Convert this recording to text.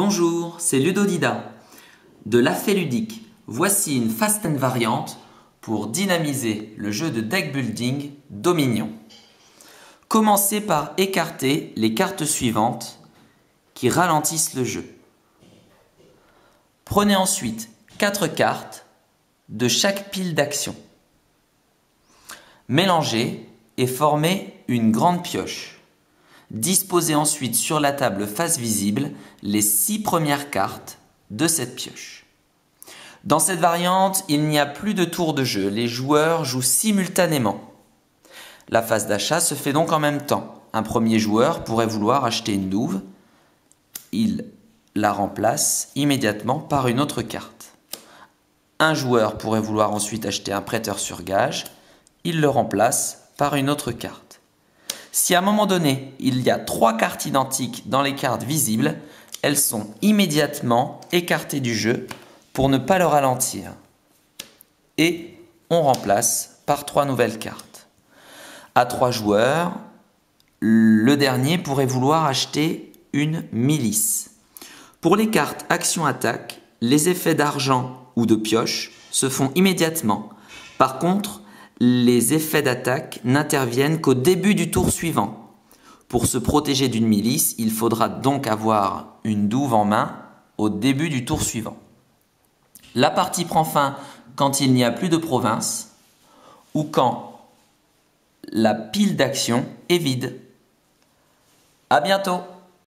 Bonjour, c'est Ludodida. De l'Affait ludique, voici une fast and variante pour dynamiser le jeu de deck building Dominion. Commencez par écarter les cartes suivantes qui ralentissent le jeu. Prenez ensuite 4 cartes de chaque pile d'action. Mélangez et formez une grande pioche. Disposez ensuite sur la table face visible les 6 premières cartes de cette pioche. Dans cette variante, il n'y a plus de tour de jeu, les joueurs jouent simultanément. La phase d'achat se fait donc en même temps. Un premier joueur pourrait vouloir acheter une douve, il la remplace immédiatement par une autre carte. Un joueur pourrait vouloir ensuite acheter un prêteur sur gage, il le remplace par une autre carte. Si à un moment donné, il y a 3 cartes identiques dans les cartes visibles, elles sont immédiatement écartées du jeu pour ne pas le ralentir. Et on remplace par 3 nouvelles cartes. À 3 joueurs, le dernier pourrait vouloir acheter une milice. Pour les cartes action-attaque, les effets d'argent ou de pioche se font immédiatement. Par contre, les effets d'attaque n'interviennent qu'au début du tour suivant. Pour se protéger d'une milice, il faudra donc avoir une douve en main au début du tour suivant. La partie prend fin quand il n'y a plus de province ou quand la pile d'action est vide. À bientôt!